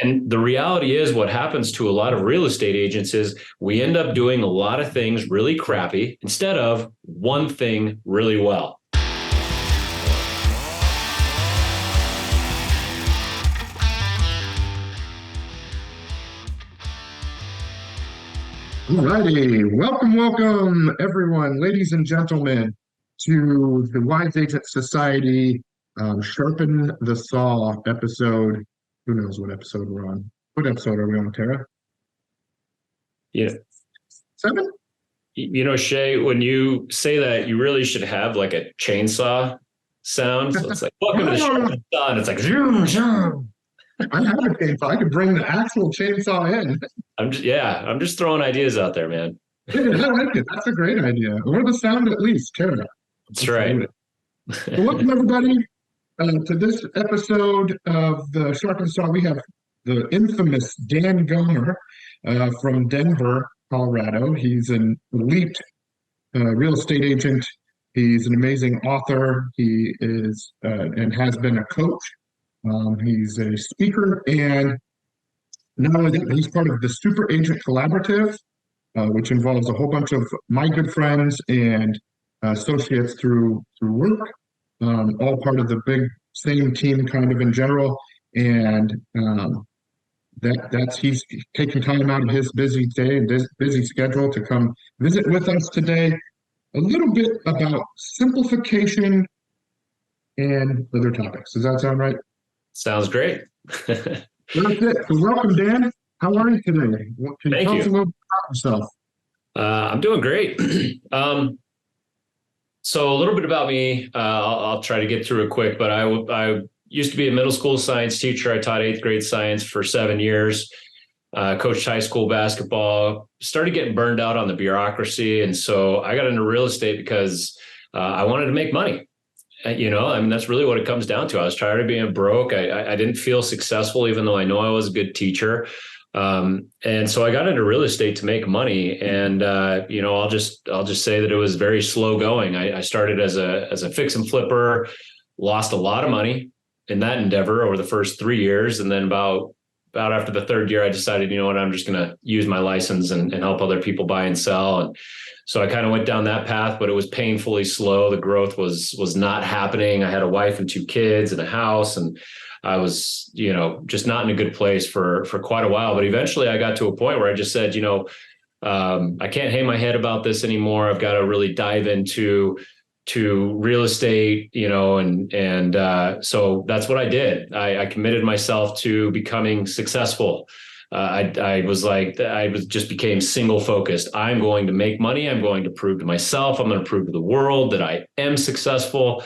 And the reality is what happens to a lot of real estate agents is we end up doing a lot of things really crappy instead of one thing really well. Alrighty, welcome everyone, ladies and gentlemen, to the Wise Agent Society Sharpen the Saw episode. Who knows what episode we're on? What episode are we on, Tara? Yeah. 7? Shay, when you say that, you really should have like a chainsaw sound. So it's like, welcome to the Sharpen Saw, and it's like, zoom, zoom. I have a chainsaw. I could bring the actual chainsaw in. I'm just throwing ideas out there, man. I like it. That's a great idea. Or the sound at least, Tara. That's right. Well, welcome everybody to this episode of the Sharpen Saw. We have the infamous Dan Gomer from Denver, Colorado. He's an elite real estate agent. He's an amazing author. He is and has been a coach. He's a speaker, and not only that, he's part of the Super Agent Collaborative, which involves a whole bunch of my good friends and associates through work, all part of the big same team kind of in general. And he's taking time out of his busy day and busy schedule to come visit with us today. A little bit about simplification and other topics. Does that sound right? Sounds great. That's it. So welcome, Dan. How are you today? Can you tell us a little bit about yourself? I'm doing great. So a little bit about me. I'll try to get through it quick, but I used to be a middle school science teacher. I taught 8th grade science for 7 years, coached high school basketball, started getting burned out on the bureaucracy. And so I got into real estate because I wanted to make money. That's really what it comes down to. I was tired of being broke. I didn't feel successful, even though I know I was a good teacher. And so I got into real estate to make money. And, I'll just say that it was very slow going. I started as a fix and flipper, lost a lot of money in that endeavor over the first 3 years. And then about after the third year, I decided, I'm just going to use my license and help other people buy and sell. And so I kind of went down that path, but it was painfully slow. The growth was not happening. I had a wife and 2 kids and a house, and I was, just not in a good place for quite a while. But eventually I got to a point where I just said, I can't hang my head about this anymore. I've got to really dive into real estate, so that's what I did. I committed myself to becoming successful. I just became single focused. I'm going to make money. I'm going to prove to myself. I'm going to prove to the world that I am successful.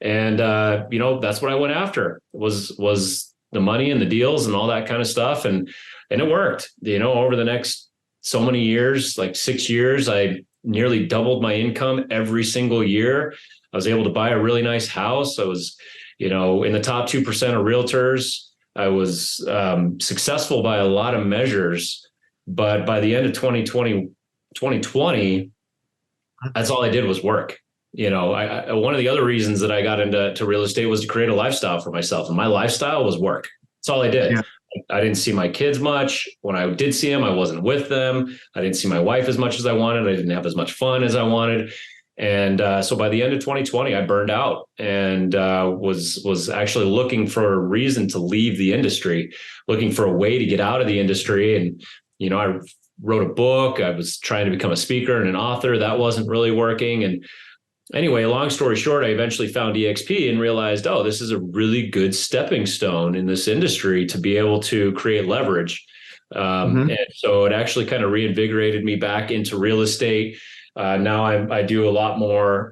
And, that's what I went after was the money and the deals and all that kind of stuff. And it worked, over the next so many years, like 6 years, I nearly doubled my income every single year. I was able to buy a really nice house. I was, in the top 2% of realtors. I was successful by a lot of measures, but by the end of 2020, that's all I did was work. One of the other reasons that I got into real estate was to create a lifestyle for myself, and my lifestyle was work. That's all I did. Yeah. I didn't see my kids much. When I did see them, I wasn't with them. I didn't see my wife as much as I wanted. I didn't have as much fun as I wanted. And so by the end of 2020, I burned out and was actually looking for a reason to leave the industry, looking for a way to get out of the industry. And, I wrote a book. I was trying to become a speaker and an author. That wasn't really working. And anyway, long story short, I eventually found EXP and realized, this is a really good stepping stone in this industry to be able to create leverage. And so it actually kind of reinvigorated me back into real estate. Now I do a lot more,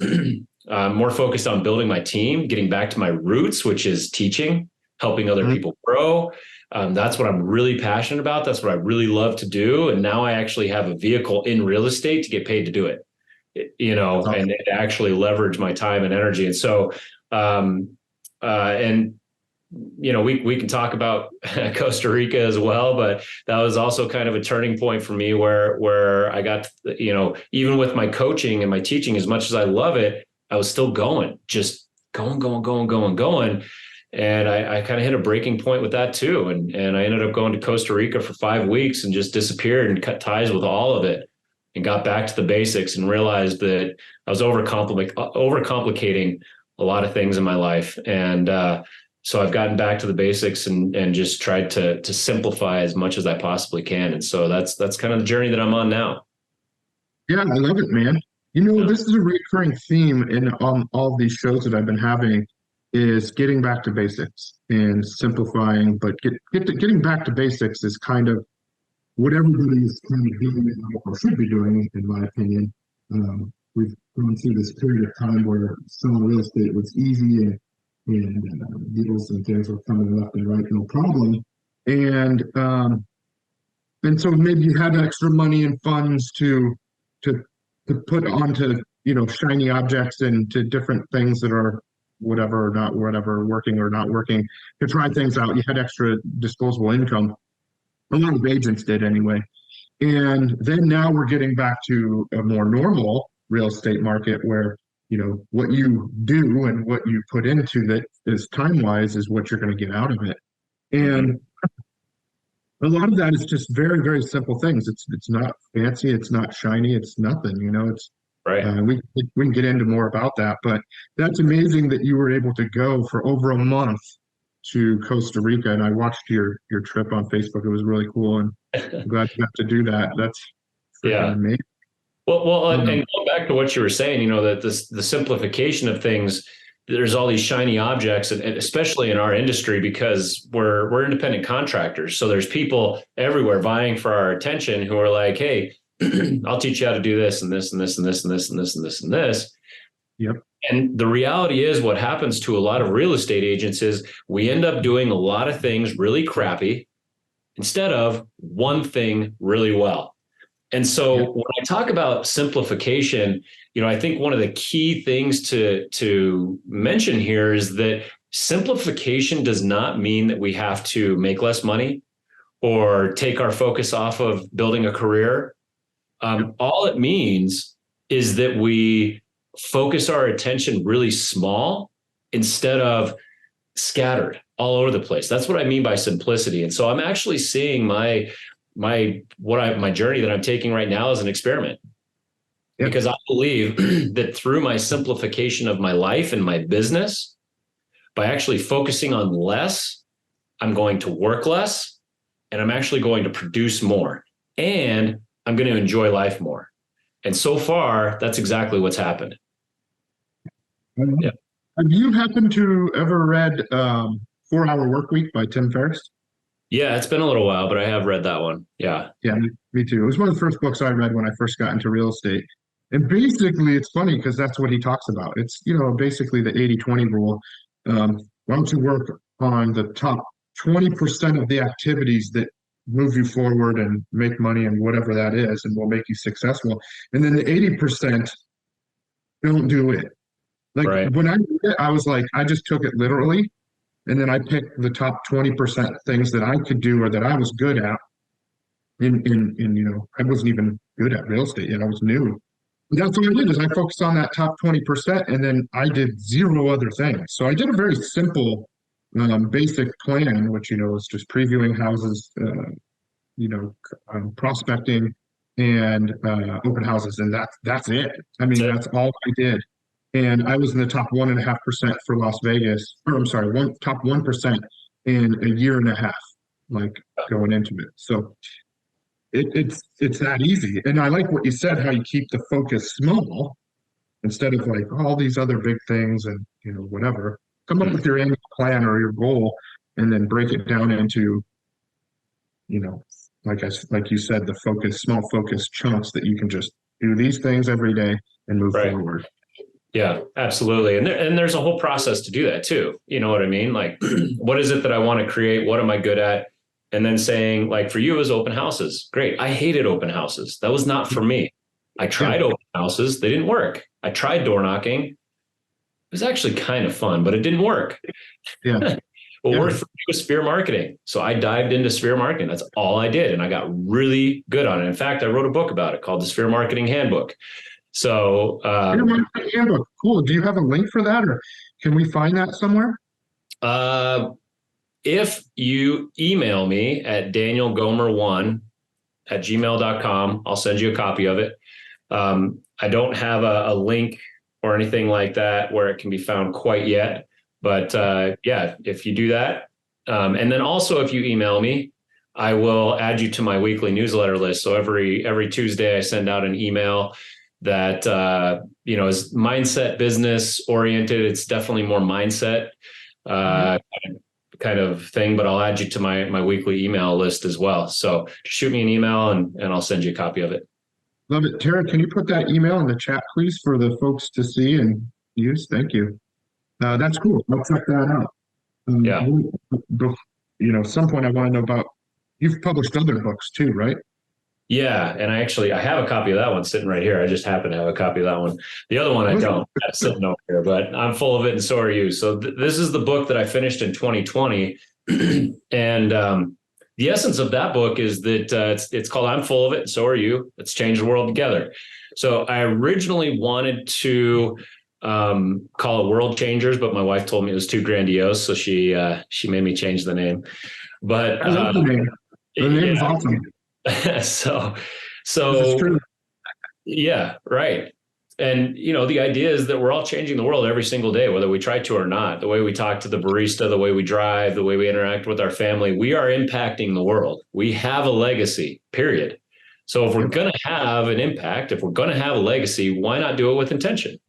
more focused on building my team, getting back to my roots, which is teaching, helping other people grow. That's what I'm really passionate about. That's what I really love to do. And now I actually have a vehicle in real estate to get paid to do it, and actually leverage my time and energy. And so, we can talk about Costa Rica as well, but that was also kind of a turning point for me where I got, even with my coaching and my teaching, as much as I love it, I was still going, just going. And I kind of hit a breaking point with that too. And I ended up going to Costa Rica for 5 weeks and just disappeared and cut ties with all of it and got back to the basics and realized that I was overcomplicating a lot of things in my life. And so I've gotten back to the basics and just tried to simplify as much as I possibly can. And so that's kind of the journey that I'm on now. Yeah, I love it, man. This is a recurring theme in all these shows that I've been having is getting back to basics and simplifying, but getting back to basics is kind of what everybody is kind of doing or should be doing, in my opinion. We've gone through this period of time where selling real estate was easy and deals and things were coming left and right, no problem. And so maybe you had extra money and funds to to put onto shiny objects and to different things that are whatever or not whatever working or not working to try things out. You had extra disposable income. A lot of agents did anyway. And then now we're getting back to a more normal real estate market where what you do and what you put into that is time wise is what you're going to get out of it. And a lot of that is just very, very simple things. It's not fancy, it's not shiny, it's nothing. It's Right. we can get into more about that, but that's amazing that you were able to go for over a month to Costa Rica, and I watched your trip on Facebook. It was really cool, and I'm glad you got to do that. That's freaking Yeah. amazing. Well, and going back to what you were saying, that the simplification of things, there's all these shiny objects, and especially in our industry, because we're independent contractors. So there's people everywhere vying for our attention who are like, hey, I'll teach you how to do this and this and this and this and this and this and this and this. Yep. And the reality is what happens to a lot of real estate agents is we end up doing a lot of things really crappy instead of one thing really well. And so when I talk about simplification, I think one of the key things to mention here is that simplification does not mean that we have to make less money or take our focus off of building a career. All it means is that we focus our attention really small instead of scattered all over the place. That's what I mean by simplicity. And so I'm actually seeing my journey that I'm taking right now as an experiment, because I believe that through my simplification of my life and my business, by actually focusing on less, I'm going to work less and I'm actually going to produce more and I'm going to enjoy life more. And so far, that's exactly what's happened. Yeah. Have you happened to ever read 4 Hour Workweek by Tim Ferriss? Yeah, it's been a little while, but I have read that one. Yeah. Yeah, me too. It was one of the first books I read when I first got into real estate. And basically, it's funny because that's what he talks about. It's, basically the 80-20 rule. Why don't you work on the top 20% of the activities that move you forward and make money and whatever that is, and will make you successful. And then the 80% don't do it. Like when I read it, I was like, I just took it literally. And then I picked the top 20% things that I could do or that I was good at. I wasn't even good at real estate yet. I was new. But that's what I did is I focused on that top 20% and then I did zero other things. So I did a very simple, basic plan, which, is just previewing houses, prospecting and open houses. And that's it. I mean, that's all I did. And I was in the top 1.5% for Las Vegas, or I'm sorry, top 1% in a year and a half, like going into it. So it's that easy. And I like what you said, how you keep the focus small instead of like all these other big things and whatever. Come up with your annual plan or your goal and then break it down into, like you said, the small focus chunks that you can just do these things every day and move forward. Yeah, absolutely. And there's a whole process to do that too. You know what I mean? Like, what is it that I want to create? What am I good at? And then saying, like, for you, it was open houses. Great. I hated open houses. That was not for me. I tried open houses. They didn't work. I tried door knocking. It was actually kind of fun, but it didn't work. Yeah. Well, worked for me was sphere marketing. So I dived into sphere marketing. That's all I did. And I got really good on it. In fact, I wrote a book about it called The Sphere Marketing Handbook. So handbook. Cool. Do you have a link for that or can we find that somewhere? If you email me at danielgomer1@gmail.com, I'll send you a copy of it. I don't have a link or anything like that where it can be found quite yet. But yeah, if you do that, and then also if you email me, I will add you to my weekly newsletter list. So every Tuesday, I send out an email that is mindset business oriented. It's definitely more mindset kind of thing, but I'll add you to my weekly email list as well. So just shoot me an email and I'll send you a copy of it. Love it. Tara, can you put that email in the chat, please, for the folks to see and use? Thank you. That's cool. I'll check that out. Yeah. Some point I want to know about, you've published other books too, right? Yeah. And I have a copy of that one sitting right here. I just happen to have a copy of that one. The other one I don't have sitting over here, but I'm full of it and so are you. So this is the book that I finished in 2020. And the essence of that book is that it's called I'm Full of It and So Are You. Let's Change the World Together. So I originally wanted to call it World Changers, but my wife told me it was too grandiose. So she made me change the name. But I love the name. The name is awesome. So yeah, right. And, the idea is that we're all changing the world every single day, whether we try to or not. The way we talk to the barista, the way we drive, the way we interact with our family, we are impacting the world. We have a legacy, period. So if we're going to have an impact, if we're going to have a legacy, why not do it with intention?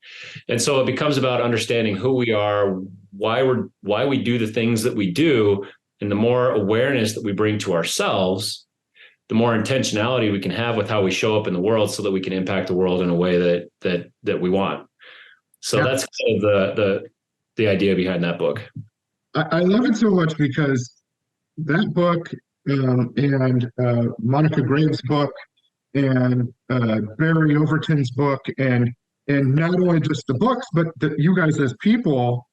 And so it becomes about understanding who we are, why we do the things that we do. And the more awareness that we bring to ourselves, the more intentionality we can have with how we show up in the world so that we can impact the world in a way that we want. So that's kind of the idea behind that book. I love it so much because that book and Monica Graves' book and Barry Overton's book and not only just the books, but you guys as people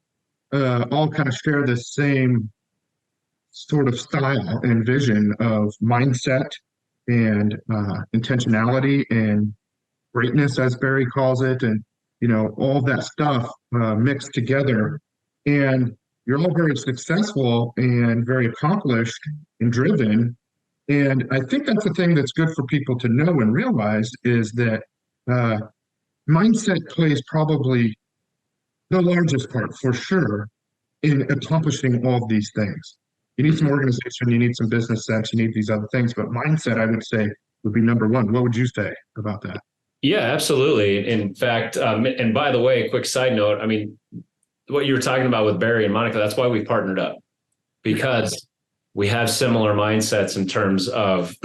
all kind of share the same sort of style and vision of mindset and intentionality and greatness, as Barry calls it, and all that stuff mixed together. And you're all very successful and very accomplished and driven. And I think that's the thing that's good for people to know and realize is that mindset plays probably the largest part, for sure, in accomplishing all of these things. You need some organization, you need some business sense, you need these other things, but mindset, I would say, would be number one. What would you say about that? Yeah, absolutely. In fact, and by the way, quick side note, I mean, what you were talking about with Barry and Monica, that's why we partnered up, because we have similar mindsets in terms of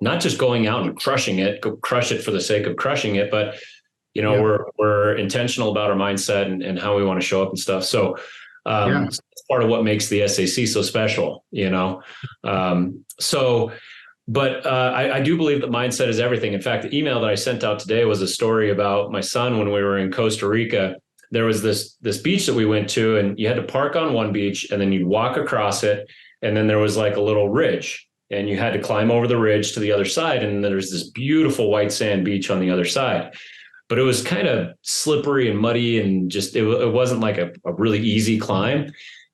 not just going out and crushing it, go crush it for the sake of crushing it, but we're intentional about our mindset and how we want to show up and stuff. So it's part of what makes the SAC so special, But I do believe that mindset is everything. In fact, the email that I sent out today was a story about my son when we were in Costa Rica. There was this beach that we went to, and you had to park on one beach, and then you'd walk across it, and then there was like a little ridge, and you had to climb over the ridge to the other side, and there's this beautiful white sand beach on the other side. But it was kind of slippery and muddy, and just it wasn't like a really easy climb.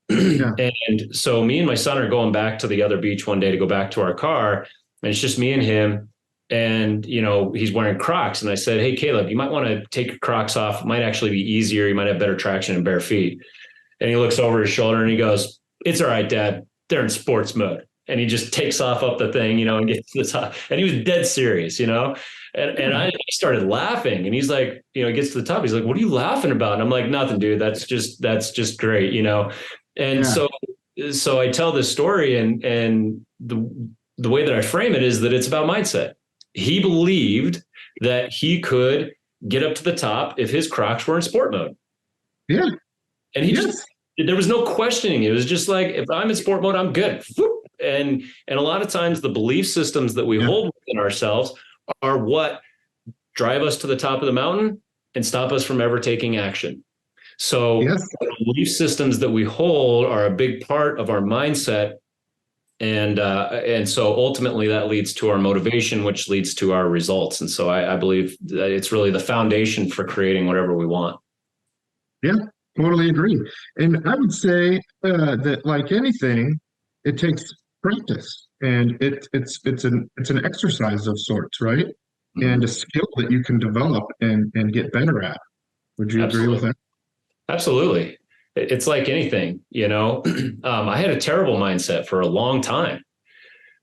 And so me and my son are going back to the other beach one day to go back to our car, and it's just me and him. And, he's wearing Crocs. And I said, hey, Caleb, you might want to take your Crocs off. It might actually be easier. You might have better traction in bare feet. And he looks over his shoulder and he goes, it's all right, Dad. They're in sports mode. And he just takes off up the thing, and gets to the top. And he was dead serious, And I started laughing. And he's like, he gets to the top. He's like, what are you laughing about? And I'm like, nothing, dude. That's just great, And so I tell this story, and the way that I frame it is that it's about mindset. He believed that he could get up to the top if his Crocs were in sport mode. Yeah. And there was no questioning. It was just like, if I'm in sport mode, I'm good. And a lot of times the belief systems that we hold within ourselves are what drive us to the top of the mountain and stop us from ever taking action. So the belief systems that we hold are a big part of our mindset. And so ultimately that leads to our motivation, which leads to our results. And so I believe that it's really the foundation for creating whatever we want. Yeah, Totally agree. And I would say that, like anything, it takes practice, and it's an exercise of sorts, right? And a Mhm. skill that you can develop and get better at. Would you agree with Absolutely. that? Absolutely. It's like anything, I had a terrible mindset for a long time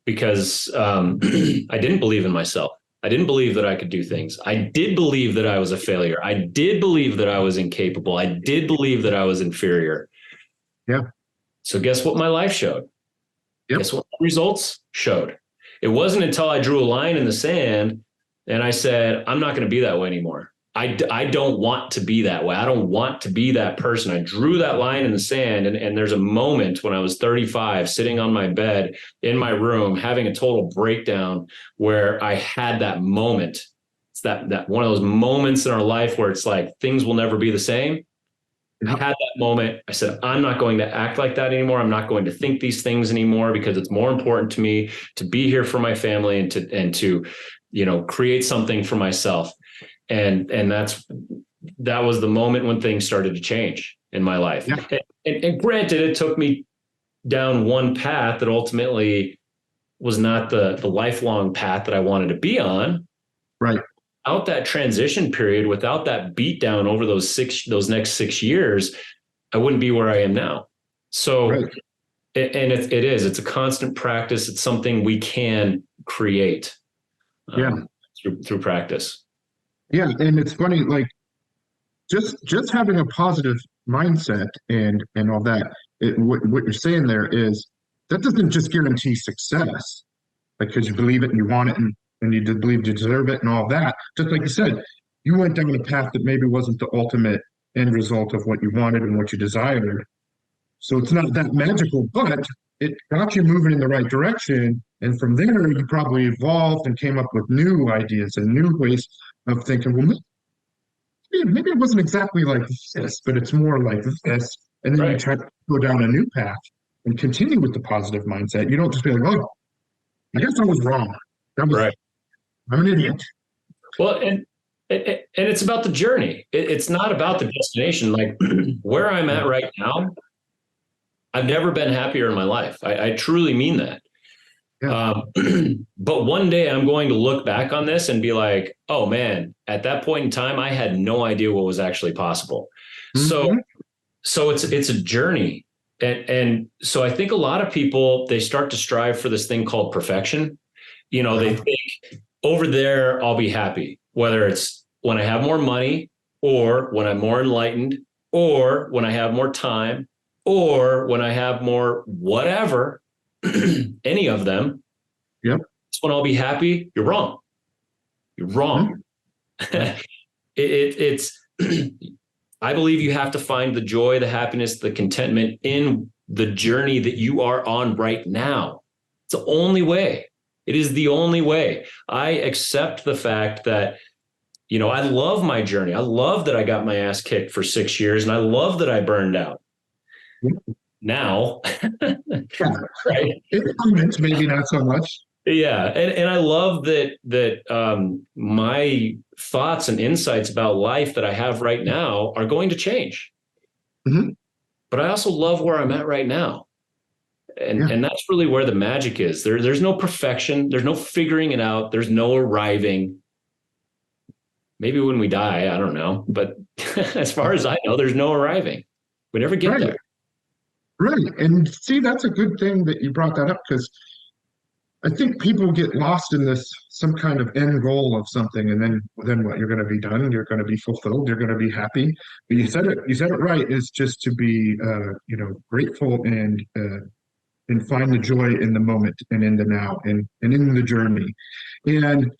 because I didn't believe in myself. I didn't believe that I could do things. I did believe that I was a failure. I did believe that I was incapable. I did believe that I was inferior. Yeah. So guess what my life showed? Yep. Guess what the results showed? It wasn't until I drew a line in the sand and I said, I'm not going to be that way anymore. I don't want to be that way. I don't want to be that person. I drew that line in the sand. And there's a moment when I was 35, sitting on my bed in my room, having a total breakdown where I had that moment. It's that one of those moments in our life where it's like things will never be the same. I Yep. had that moment. I said, I'm not going to act like that anymore. I'm not going to think these things anymore because it's more important to me to be here for my family and to create something for myself. And that was the moment when things started to change in my life. Yeah. And granted, it took me down one path that ultimately was not the lifelong path that I wanted to be on. Right. Without that transition period, without that beat down over those next 6 years, I wouldn't be where I am now. So, Right. and it's a constant practice. It's something we can create Yeah. through practice. Yeah. And it's funny, like just having a positive mindset and all that. What you're saying there is that doesn't just guarantee success, like because you believe it and you want it and you believe you deserve it and all that. Just like you said, you went down a path that maybe wasn't the ultimate end result of what you wanted and what you desired. So it's not that magical, but it got you moving in the right direction. And from there, you probably evolved and came up with new ideas and new ways of thinking, well, maybe it wasn't exactly like this, but it's more like this. And then you Right. try to go down a new path and continue with the positive mindset. You don't just be like, oh, I guess I was wrong. That was, Right. I'm an idiot. Well, and it's about the journey. It's not about the destination. Like where I'm Yeah. at right now, I've never been happier in my life. I truly mean that. Yeah. But one day I'm going to look back on this and be like, oh man, at that point in time, I had no idea what was actually possible. So, Hmm. so it's a journey. And so I think a lot of people, they start to strive for this thing called perfection. They Uh-huh. think over there, I'll be happy, whether it's when I have more money or when I'm more enlightened or when I have more time or when I have more whatever, any of them, Yep. it's when I'll be happy. You're wrong. You're wrong. Mhm. Yeah. It's, I believe you have to find the joy, the happiness, the contentment in the journey that you are on right now. It's the only way. It is the only way. I accept the fact that, I love my journey. I love that I got my ass kicked for 6 years and I love that I burned out now. Yeah. Right. It's comments, maybe not so much. Yeah, and I love that my thoughts and insights about life that I have right now are going to change. Hmm. But I also love where I'm at right now. And Yeah. and that's really where the magic is. There's no perfection, there's no figuring it out, there's no arriving. Maybe when we die, I don't know, but as far as I know, there's no arriving. We never get Right. there. Right. And see, that's a good thing that you brought that up because I think people get lost in this some kind of end goal of something, and then what? You're going to be done. You're going to be fulfilled. You're going to be happy. But you said it. You said it right. Is just to be, grateful and find the joy in the moment and in the now and in the journey. And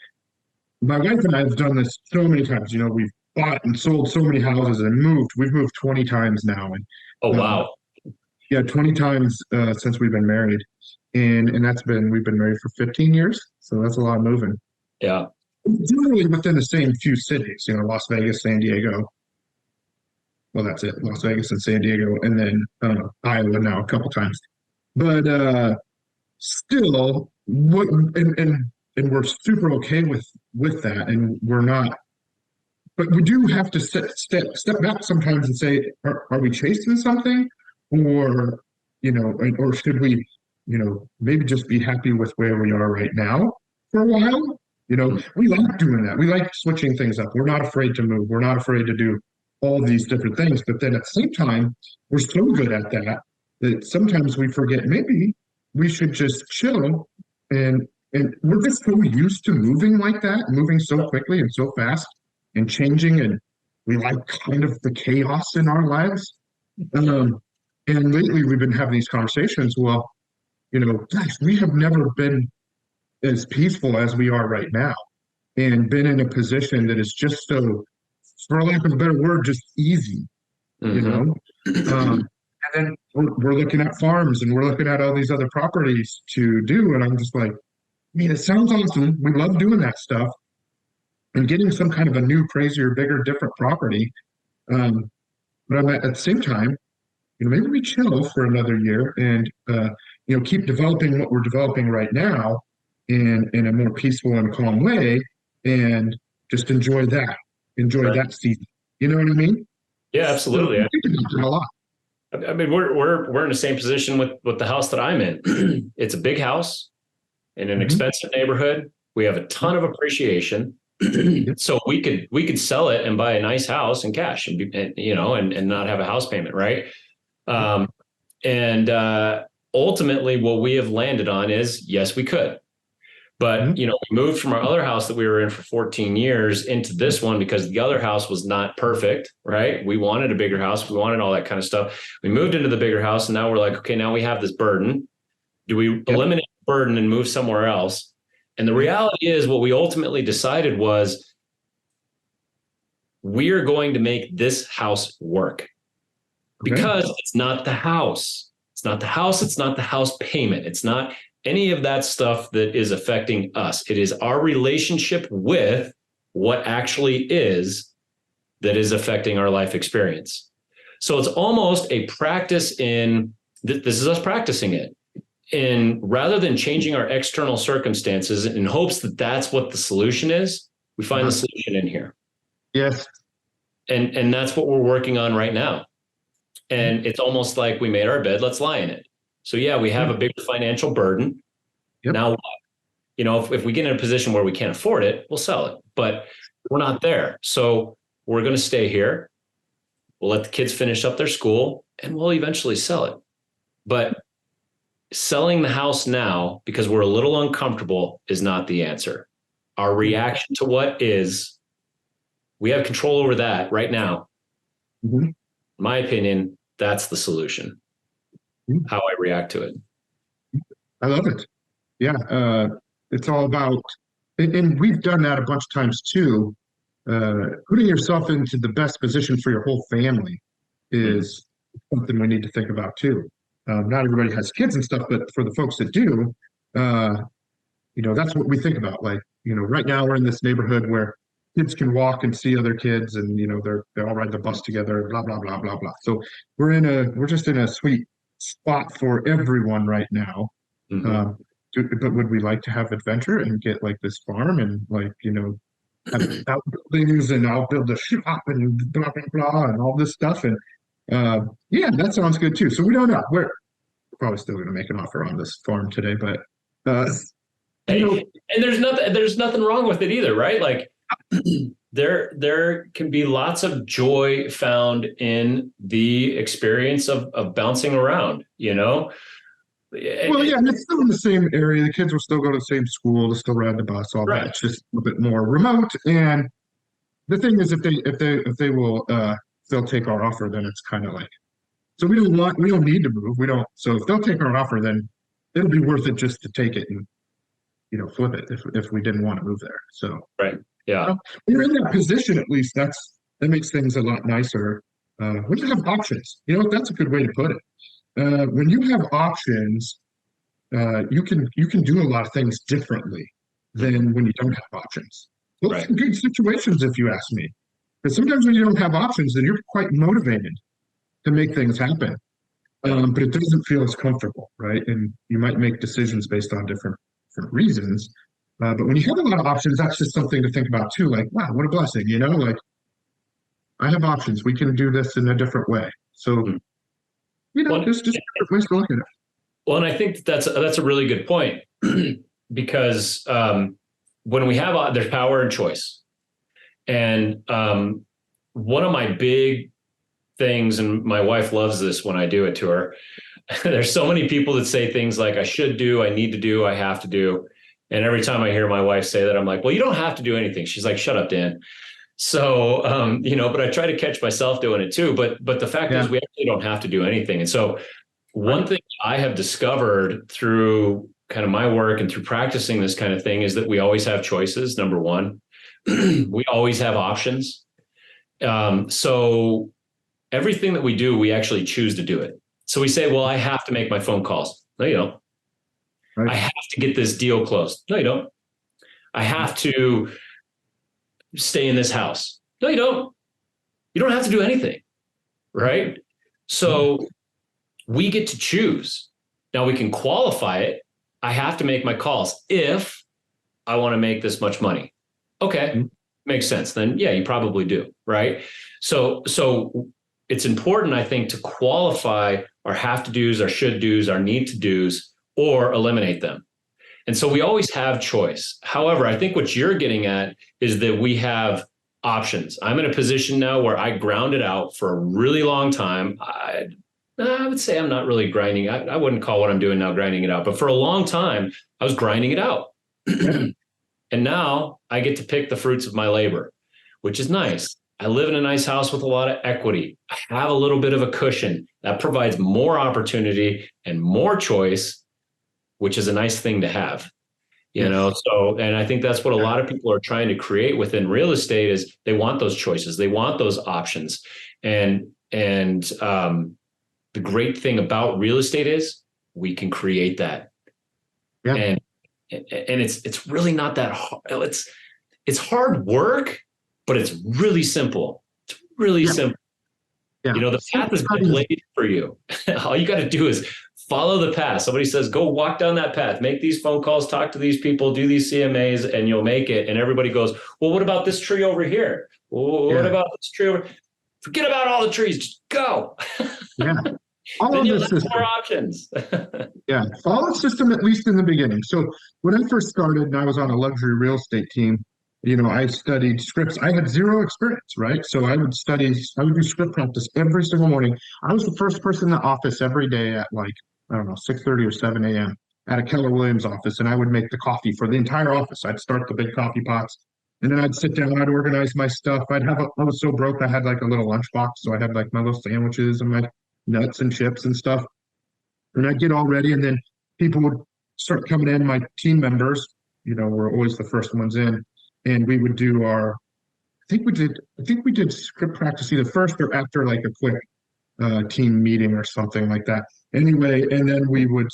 my wife and I have done this so many times. We've bought and sold so many houses and moved. We've moved 20 times now, and Oh uh, wow. yeah, 20 times since we've been married. And we've been married for 15 years. So that's a lot of moving. Yeah. Generally within the same few cities, Las Vegas, San Diego. Well, that's it, Las Vegas and San Diego, and then Iowa now a couple times. But still, what and we're super okay with that, and we're not. but we do have to step back sometimes and say, are we chasing something, or or should we, maybe just be happy with where we are right now for a while? We like doing that. We like switching things up. We're not afraid to move. We're not afraid to do all these different things. But then at the same time, we're so good at that that sometimes we forget maybe we should just chill, and we're just so used to moving like that, moving so quickly and so fast and changing, and we like kind of the chaos in our lives. Um, and lately we've been having these conversations. Well, gosh, we have never been as peaceful as we are right now, and been in a position that is just so, for lack of a better word, just easy, you Mm-hmm. know? And then we're looking at farms, and we're looking at all these other properties to do. And I'm just like, I mean, it sounds awesome. We love doing that stuff and getting some kind of a new, crazier, bigger, different property. Um, but I'm at the same time, maybe we chill for another year and, keep developing what we're developing right now in a more peaceful and calm way, and just enjoy Right. that season. You know what I mean? Yeah, So absolutely. I'm thinking about it a lot. I mean, we're in the same position with the house that I'm in. It's a big house in an Mhm. expensive neighborhood. We have a ton of appreciation. Yep. So we could sell it and buy a nice house in cash and and not have a house payment, right? Yep. Um, and ultimately, what we have landed on is yes, we could. But Mhm. we moved from our other house that we were in for 14 years into this one because the other house was not perfect, right? We wanted a bigger house, we wanted all that kind of stuff. We moved into the bigger house, and now we're like, okay, now we have this burden. Do we Yep. eliminate the burden and move somewhere else? And the Yep. reality is, what we ultimately decided was we are going to make this house work, Okay. because it's not the house. It's not the house. It's not the house payment. It's not any of that stuff that is affecting us. It is our relationship with what actually is that is affecting our life experience. So it's almost a practice in this is us practicing it. And rather than changing our external circumstances in hopes that that's what the solution is, we find the Uh-huh. solution in here. Yes. And that's what we're working on right now. And it's almost like we made our bed, let's lie in it. So yeah, we have Yep. a bigger financial burden. Yep. Now, if we get in a position where we can't afford it, we'll sell it. But we're not there. So we're going to stay here. We'll let the kids finish up their school, and we'll eventually sell it. But selling the house now because we're a little uncomfortable is not the answer. Our reaction to what is, we have control over that right now. Mhm. In my opinion, that's the solution, Mhm. how I react to it. I love it. Yeah. It's all about, and we've done that a bunch of times too. Putting yourself into the best position for your whole family Mhm. is something we need to think about too. Not everybody has kids and stuff, but for the folks that do, uh, that's what we think about. Like, right now we're in this neighborhood where kids can walk and see other kids, and they all ride the bus together, blah blah blah blah blah. So we're just in a sweet spot for everyone right now. Mhm. Um, but would we like to have adventure and get like this farm and like have outbuildings, and I'll build a shop and blah blah blah and all this stuff, and yeah, that sounds good too. So we don't know. We're probably still going to make an offer on this farm today, but uh, you know, Hey, and there's nothing wrong with it either, right? Like there can be lots of joy found in the experience of bouncing around. well, yeah, and it's still in the same area. The kids will still go to the same school. They'll still ride the bus, all that. Right. It's just a little bit more remote. And the thing is, if they will, they'll take our offer. Then it's kind of like, so we don't need to move. We don't. So if they'll take our offer, then it'll be worth it just to take it and flip it if we didn't want to move there. So Right. Yeah. well, when you're in that position, at least that makes things a lot nicer. When you have options, that's a good way to put it. When you have options, you can do a lot of things differently Mhm. than when you don't have options. Those Right. are good situations, if you ask me. Because sometimes when you don't have options, then you're quite motivated to make things happen. Yeah. But it doesn't feel as comfortable, right? And you might make decisions based on different reasons. But when you have a lot of options, that's just something to think about too. Like, wow, what a blessing, like I have options. We can do this in a different way. So, Hmm. Well, there's just different ways to look at it. well, and I think that's a really good point because when we have there's power and choice, and one of my big things, and my wife loves this when I do it to her. There's so many people that say things like I should do, I need to do, I have to do. And every time I hear my wife say that, I'm like, well, you don't have to do anything. She's like, shut up, Dan. So, but I try to catch myself doing it too. But the fact Yeah. is we actually don't have to do anything. And so one thing I have discovered through kind of my work and through practicing this kind of thing is that we always have choices. Number one, we always have options. So everything that we do, we actually choose to do it. So we say, well, I have to make my phone calls. No, you don't. Right. I have to get this deal closed. No, you don't. I have to stay in this house. No, you don't. You don't have to do anything. Right. So we get to choose. Now we can qualify it. I have to make my calls if I want to make this much money. Okay. Makes sense. Then yeah, you probably do. Right. So it's important, I think, to qualify our have to do's, our should do's, our need to do's, or eliminate them. And so we always have choice. However, I think what you're getting at is that we have options. I'm in a position now where I ground it out for a really long time. I would say I'm not really grinding. I wouldn't call what I'm doing now grinding it out, but for a long time, I was grinding it out. And now I get to pick the fruits of my labor, which is nice. I live in a nice house with a lot of equity. I have a little bit of a cushion that provides more opportunity and more choice, which is a nice thing to have, So, and I think that's what a lot of people are trying to create within real estate is they want those choices. They want those options. And the great thing about real estate is we can create that. Yeah. And it's really not that hard. It's hard work, but it's really simple. It's really simple. Yeah. The path has been laid for you. All you got to do is follow the path. Somebody says, go walk down that path, make these phone calls, talk to these people, do these CMAs, and you'll make it. And everybody goes, well, what about this tree over here? Well, what about this tree over? Forget about all the trees. Just go. Yeah. All of the system. More options. Yeah. Follow the system, at least in the beginning. So when I first started and I was on a luxury real estate team, I studied scripts. I had zero experience, right? So I would do script practice every single morning. I was the first person in the office every day at like, I don't know, 6:30 or 7 a.m. at a Keller Williams office. And I would make the coffee for the entire office. I'd start the big coffee pots and then I'd sit down, I'd organize my stuff. I was so broke, I had like a little lunchbox. So I had like my little sandwiches and my nuts and chips and stuff. And I'd get all ready. And then people would start coming in, my team members, were always the first ones in. And we would do I think we did script practice either first or after like a quick team meeting or something like that. Anyway, and then we'd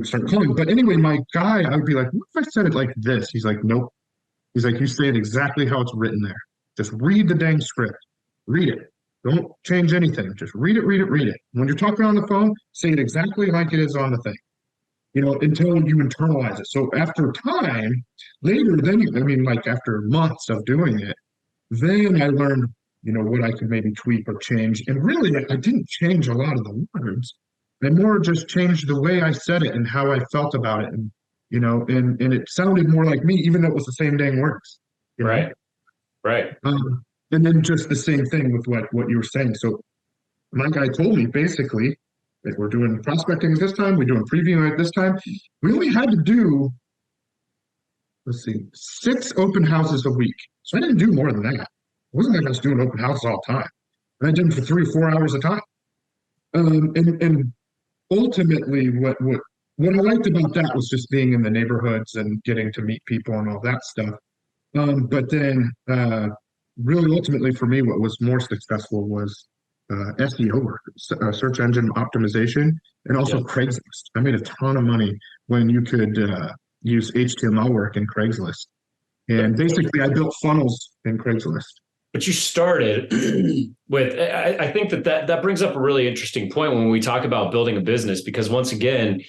start calling. But anyway, my guy, I would be like, what if I said it like this? He's like, nope. He's like, you say it exactly how it's written there. Just read the dang script. Read it. Don't change anything. Just read it, read it, read it. When you're talking on the phone, say it exactly like it is on the thing. Until you internalize it. So after time, later, like after months of doing it, then I learned, what I could maybe tweak or change. And really, I didn't change a lot of the words. I more just changed the way I said it and how I felt about it. And, and it sounded more like me, even though it was the same dang words. Right. Right. And then just the same thing with what you were saying. So my guy told me basically, if we're doing prospecting at this time, we're doing previewing at this time. We only had to do, 6 open houses a week. So I didn't do more than that. It wasn't like I was doing open houses all the time. I did them for 3 or 4 hours a time. And ultimately, what I liked about that was just being in the neighborhoods and getting to meet people and all that stuff. But then, really, ultimately for me, what was more successful was SEO work, search engine optimization, and also Craigslist. I made a ton of money when you could use HTML work in Craigslist. And basically, I built funnels in Craigslist. But you started with, I think that brings up a really interesting point when we talk about building a business, because once again,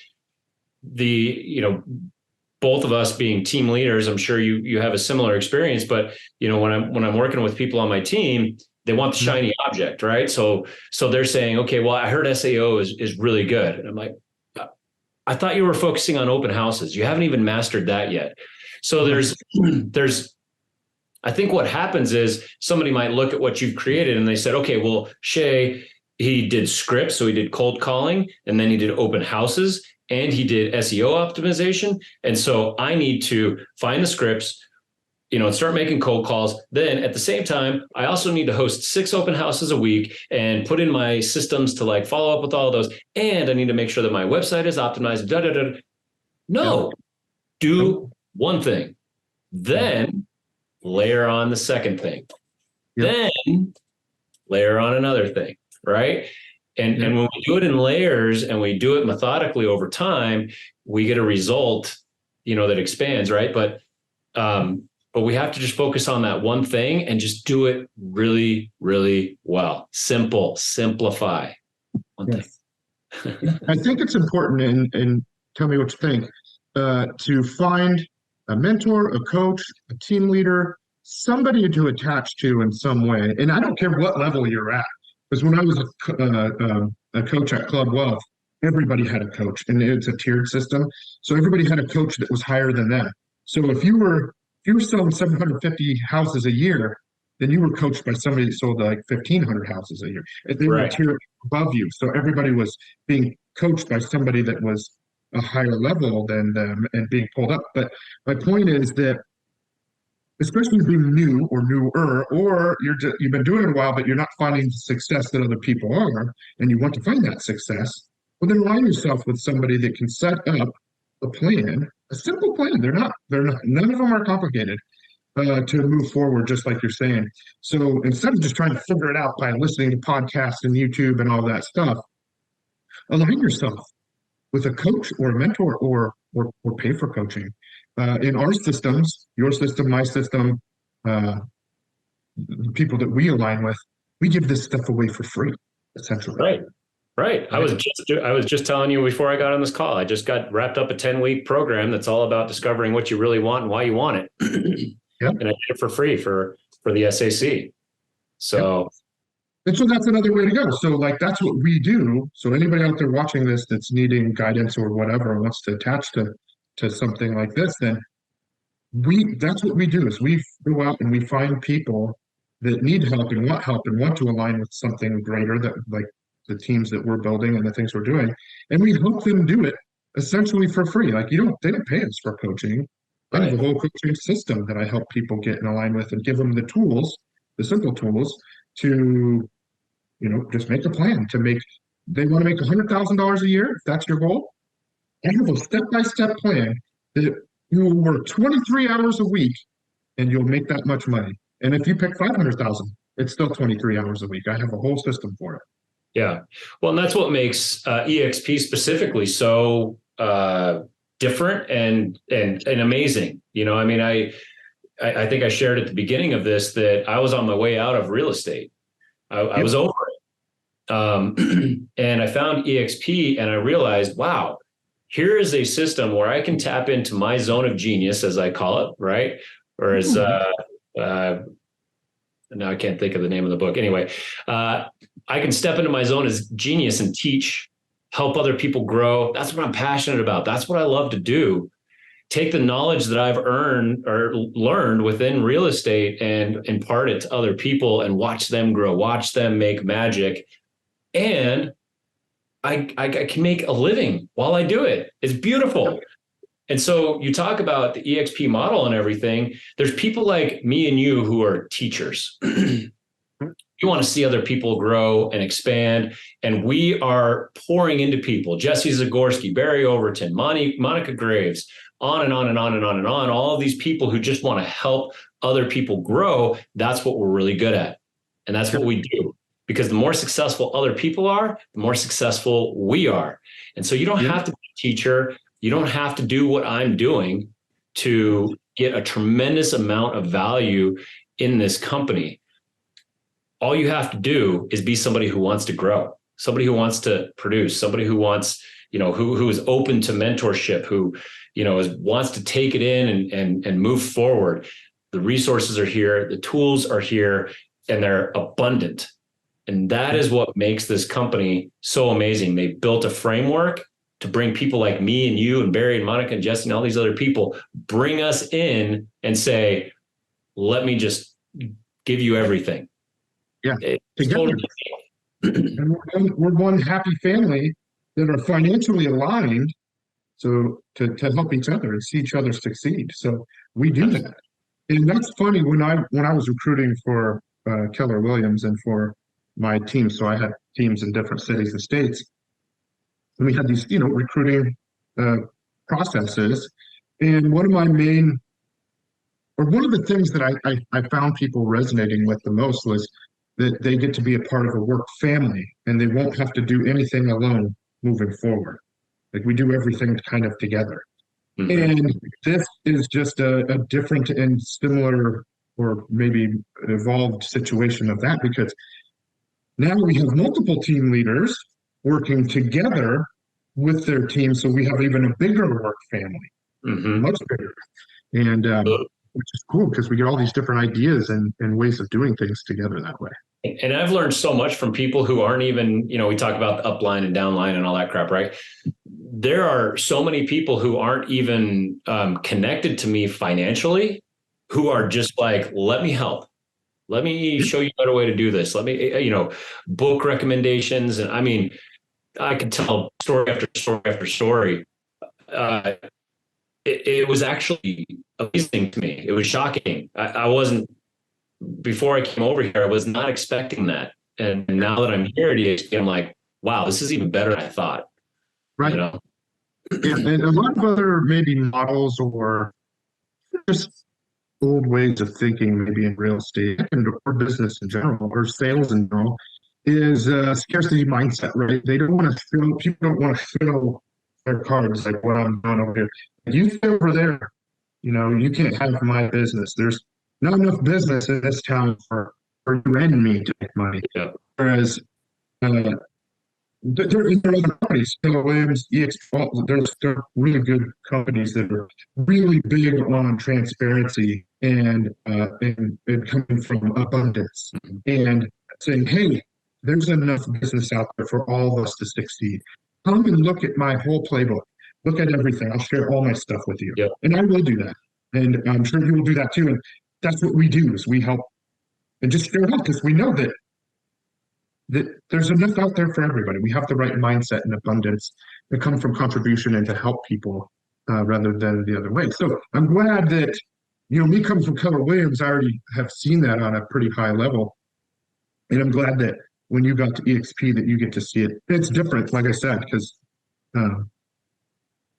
both of us being team leaders, I'm sure you have a similar experience, but when I'm working with people on my team, They want the shiny object, right? So they're saying, okay, well, I heard SEO is really good. And I'm like, I thought you were focusing on open houses. You haven't even mastered that yet. So there's, I think what happens is somebody might look at what you've created and they said, okay, well, Shay, he did scripts. So he did cold calling, and then he did open houses, and he did SEO optimization. And so I need to find the scripts, and start making cold calls. Then at the same time, I also need to host 6 open houses a week and put in my systems to like follow up with all of those. And I need to make sure that my website is optimized. No, do one thing, then layer on the second thing, then layer on another thing, right? And when we do it in layers and we do it methodically over time, we get a result, that expands, right? But we have to just focus on that one thing and just do it really, really well. Simplify. One thing. I think it's important, and tell me what you think, to find a mentor, a coach, a team leader, somebody to attach to in some way. And I don't care what level you're at, because when I was a coach at Club Wealth, everybody had a coach, and it's a tiered system. So everybody had a coach that was higher than them. So if you were selling 750 houses a year, then you were coached by somebody that sold like 1,500 houses a year. They were a tier above you. So everybody was being coached by somebody that was a higher level than them and being pulled up. But my point is that, especially being new or newer, or you've been doing it a while, but you're not finding the success that other people are, and you want to find that success, well, then align yourself with somebody that can set up a plan, a simple plan. They're not, none of them are complicated, to move forward, just like you're saying. So instead of just trying to figure it out by listening to podcasts and YouTube and all that stuff, align yourself with a coach or a mentor, or pay for coaching. In our systems, your system, my system, the people that we align with, we give this stuff away for free, essentially. Right. I was just telling you before I got on this call, I just got wrapped up a 10-week program that's all about discovering what you really want and why you want it. And I did it for free for the SAC. So. And so that's another way to go. So like, that's what we do. So anybody out there watching this that's needing guidance or whatever, and wants to attach to something like this, then that's what we do, is we go out and we find people that need help and want to align with something greater, that like the teams that we're building and the things we're doing. And we help them do it essentially for free. Like they don't pay us for coaching. I have a whole coaching system that I help people get in line with, and give them the tools, the simple tools to, just make a plan they want to make $100,000 a year. If that's your goal, I have a step-by-step plan that you will work 23 hours a week and you'll make that much money. And if you pick 500,000, it's still 23 hours a week. I have a whole system for it. Yeah. Well, and that's what makes EXP specifically so different and amazing. I think I shared at the beginning of this that I was on my way out of real estate. I was over it. And I found EXP and I realized, wow, here is a system where I can tap into my zone of genius, as I call it, right? Or as, now I can't think of the name of the book. Anyway, I can step into my zone as genius and teach, help other people grow. That's what I'm passionate about. That's what I love to do. Take the knowledge that I've earned or learned within real estate and impart it to other people and watch them grow, watch them make magic. And I can make a living while I do it. It's beautiful. And so you talk about the EXP model and everything. There's people like me and you who are teachers. You want to see other people grow and expand. And we are pouring into people. Jesse Zagorski, Barry Overton, Monica Graves, on and on and on and on and on. All of these people who just want to help other people grow. That's what we're really good at. And that's what we do. Because the more successful other people are, the more successful we are. And so you don't have to be a teacher. You don't have to do what I'm doing to get a tremendous amount of value in this company. All you have to do is be somebody who wants to grow, somebody who wants to produce, somebody who wants, who is open to mentorship, who, wants to take it in and move forward. The resources are here. The tools are here. and they're abundant. And that is what makes this company so amazing. They built a framework to bring people like me and you and Barry and Monica and Jesse and all these other people, bring us in and say, let me just give you everything. Yeah. It's totally. And we're one happy family that are financially aligned, so to help each other and see each other succeed. So we do that. And that's funny, when I was recruiting for Keller Williams and for my team, so I had teams in different cities and states, and we had these, recruiting processes. And one of the things that I found people resonating with the most was that they get to be a part of a work family and they won't have to do anything alone moving forward. Like, we do everything kind of together. And this is just a different and similar, or maybe evolved situation of that, because now we have multiple team leaders working together with their team. So we have even a bigger work family, much bigger. And which is cool, because we get all these different ideas and ways of doing things together that way. And I've learned so much from people who aren't even, we talk about the upline and downline and all that crap, right? There are so many people who aren't even connected to me financially, who are just like, let me help. Let me show you a better way to do this. Let me, book recommendations. And I mean, I could tell story after story after story. It was actually amazing to me. It was shocking. I wasn't, before I came over here, I was not expecting that. And now that I'm here at EXP, I'm like, wow, this is even better than I thought. Right. And a lot of other maybe models or just old ways of thinking, maybe in real estate or business in general, or sales in general, is scarcity mindset, right? They don't want to fill, people don't want to fill their cards like what I'm doing over here. You stay over there, you can't have my business. There's not enough business in this town for you and me to make money. Yeah. Whereas there are other companies, Keller Williams, EXP, they're really good companies that are really big on transparency and coming from abundance and saying, hey, there's enough business out there for all of us to succeed. Come and look at my whole playbook. Look at everything. I'll share all my stuff with you. Yep. And I will do that. And I'm sure you will do that too. And that's what we do, is we help and just share it out, because we know that there's enough out there for everybody. We have the right mindset and abundance that come from contribution and to help people rather than the other way. So I'm glad that, me coming from Keller Williams, I already have seen that on a pretty high level. And I'm glad that when you got to EXP that you get to see it. It's different, like I said, because Keller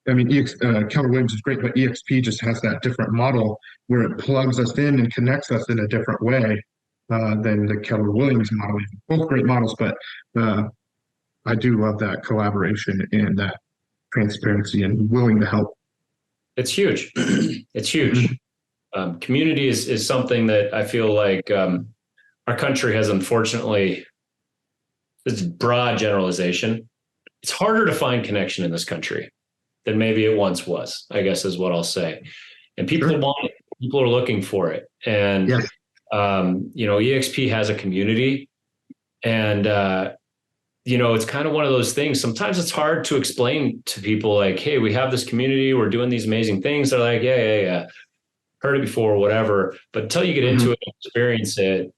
Williams is great, but EXP just has that different model where it plugs us in and connects us in a different way than the Keller Williams model. Both great models, but I do love that collaboration and that transparency and willing to help. It's huge. It's huge. Community is something that I feel like our country has, unfortunately, this broad generalization. It's harder to find connection in this country than maybe it once was, I guess is what I'll say. And people want it. People are looking for it. And, yes. EXP has a community, and, it's kind of one of those things. Sometimes it's hard to explain to people like, hey, we have this community, we're doing these amazing things. They're like, yeah. Heard it before, whatever. But until you get into it and experience it,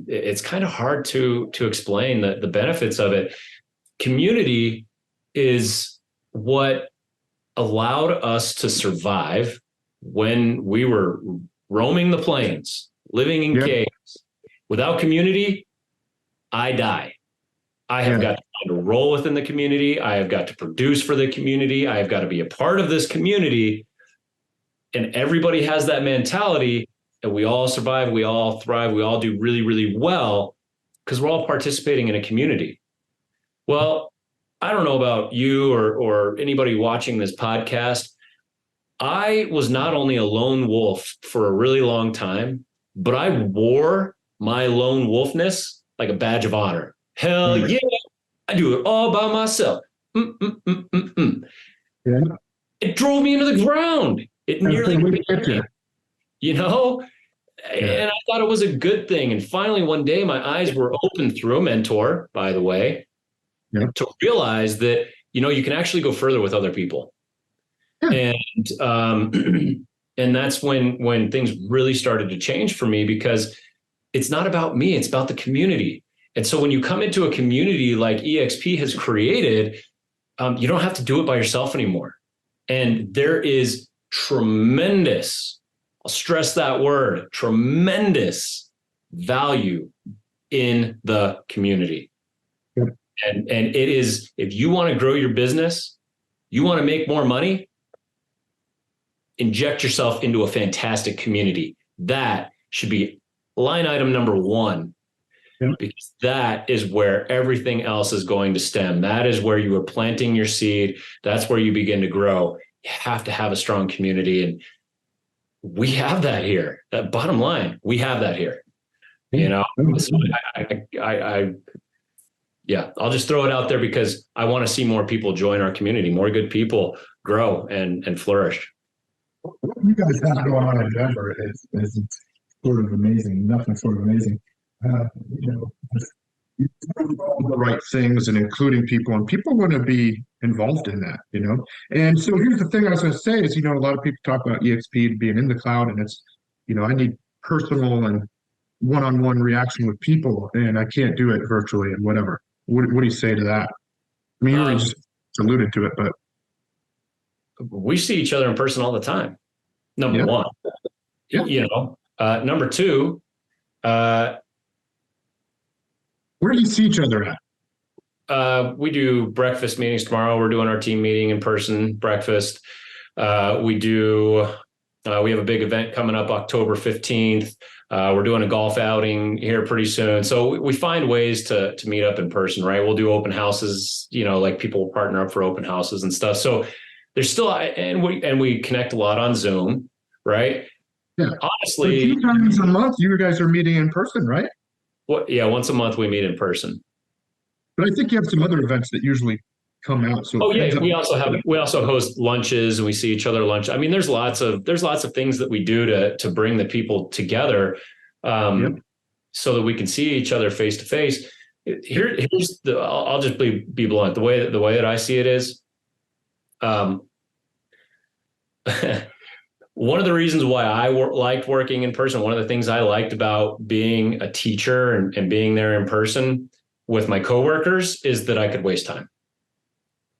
it's kind of hard to explain the benefits of it. Community is what allowed us to survive when we were roaming the plains, living in caves. Without community, I die. I have got to find a role within the community. I have got to produce for the community. I have got to be a part of this community. And everybody has that mentality, and we all survive, we all thrive, we all do really, really well because we're all participating in a community. Well, I don't know about you or anybody watching this podcast. I was not only a lone wolf for a really long time, but I wore my lone wolfness like a badge of honor. Hell yeah, I do it all by myself. Yeah. It drove me into the ground. It nearly, Yeah. And I thought it was a good thing. And finally, one day, my eyes were open through a mentor, by the way, Yeah. to realize that, you can actually go further with other people. Yeah. And and that's when things really started to change for me, because it's not about me, it's about the community. And so when you come into a community like EXP has created, you don't have to do it by yourself anymore. And there is tremendous, I'll stress that word, tremendous value in the community. Yeah. And it is, if you want to grow your business, you want to make more money, inject yourself into a fantastic community. That should be line item number one, because that is where everything else is going to stem. That is where you are planting your seed. That's where you begin to grow. You have to have a strong community. And we have that here. Bottom line, we have that here. So yeah, I'll just throw it out there because I want to see more people join our community, more good people grow and flourish. What you guys have going on in Denver is sort of amazing. Nothing sort of amazing. Just all the right things and including people, and people want to be involved in that. And so here's the thing I was going to say is, a lot of people talk about EXP being in the cloud, and it's, I need personal and one-on-one reaction with people, and I can't do it virtually and whatever. What do you say to that? I mean, you already just alluded to it, but we see each other in person all the time. Number one, number two, where do you see each other at? We do breakfast meetings tomorrow. We're doing our team meeting in person breakfast. We have a big event coming up October 15th. We're doing a golf outing here pretty soon. So we find ways to meet up in person, right? We'll do open houses, like people will partner up for open houses and stuff. So there's still, and we connect a lot on Zoom, right? Yeah. Honestly, a few times a month, you guys are meeting in person, right? Yeah, once a month we meet in person. But I think you have some other events that usually come out. So we also host lunches, and we see each other lunch. I mean, there's lots of things that we do to bring the people together, so that we can see each other face to face. I'll just be blunt. The way that I see it is, one of the reasons why I liked working in person, one of the things I liked about being a teacher and being there in person with my coworkers, is that I could waste time.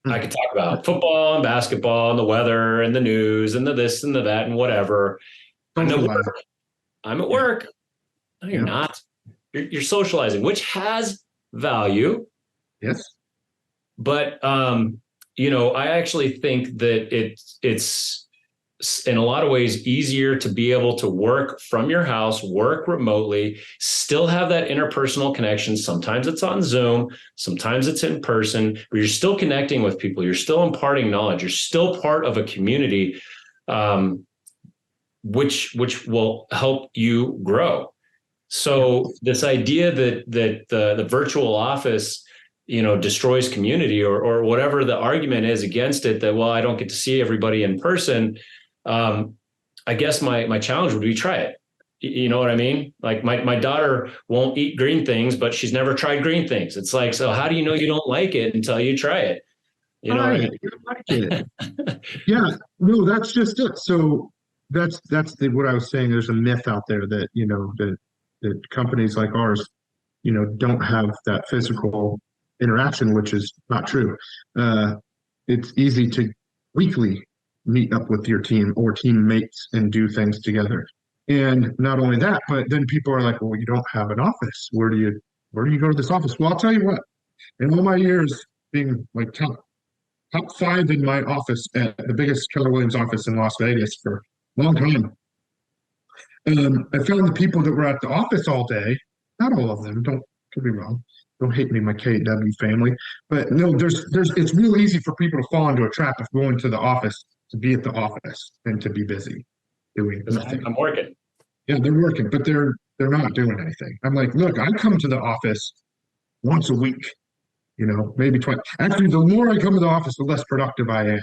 I could talk about football and basketball and the weather and the news and the this and the that and whatever. I'm at work. No, you're not. You're socializing, which has value. Yes. But, I actually think that it's in a lot of ways easier to be able to work from your house, work remotely, still have that interpersonal connection. Sometimes it's on Zoom, sometimes it's in person, but you're still connecting with people. You're still imparting knowledge. You're still part of a community, which will help you grow. So this idea that the virtual office, destroys community or whatever the argument is against it, that, well, I don't get to see everybody in person. I guess my challenge would be try it. You know what I mean? Like my daughter won't eat green things, but she's never tried green things. It's like, so how do you know you don't like it until you try it? You know what I mean? You like it. Yeah, no, that's just it. So that's what I was saying. There's a myth out there that, that companies like ours, don't have that physical interaction, which is not true. It's easy to weekly meet up with your team or teammates and do things together. And not only that, but then people are like, well, you don't have an office. Where do you go to this office? Well, I'll tell you what, in all my years being like top 5 in my office at the biggest Keller Williams office in Las Vegas for a long time, I found the people that were at the office all day, not all of them, don't be wrong. Don't hate me, my KW family. But no, it's real easy for people to fall into a trap of going to the office to be at the office and to be busy doing nothing. I'm working. Yeah, they're working, but they're not doing anything. I'm like, look, I come to the office once a week, maybe twice. Actually, the more I come to the office, the less productive I am,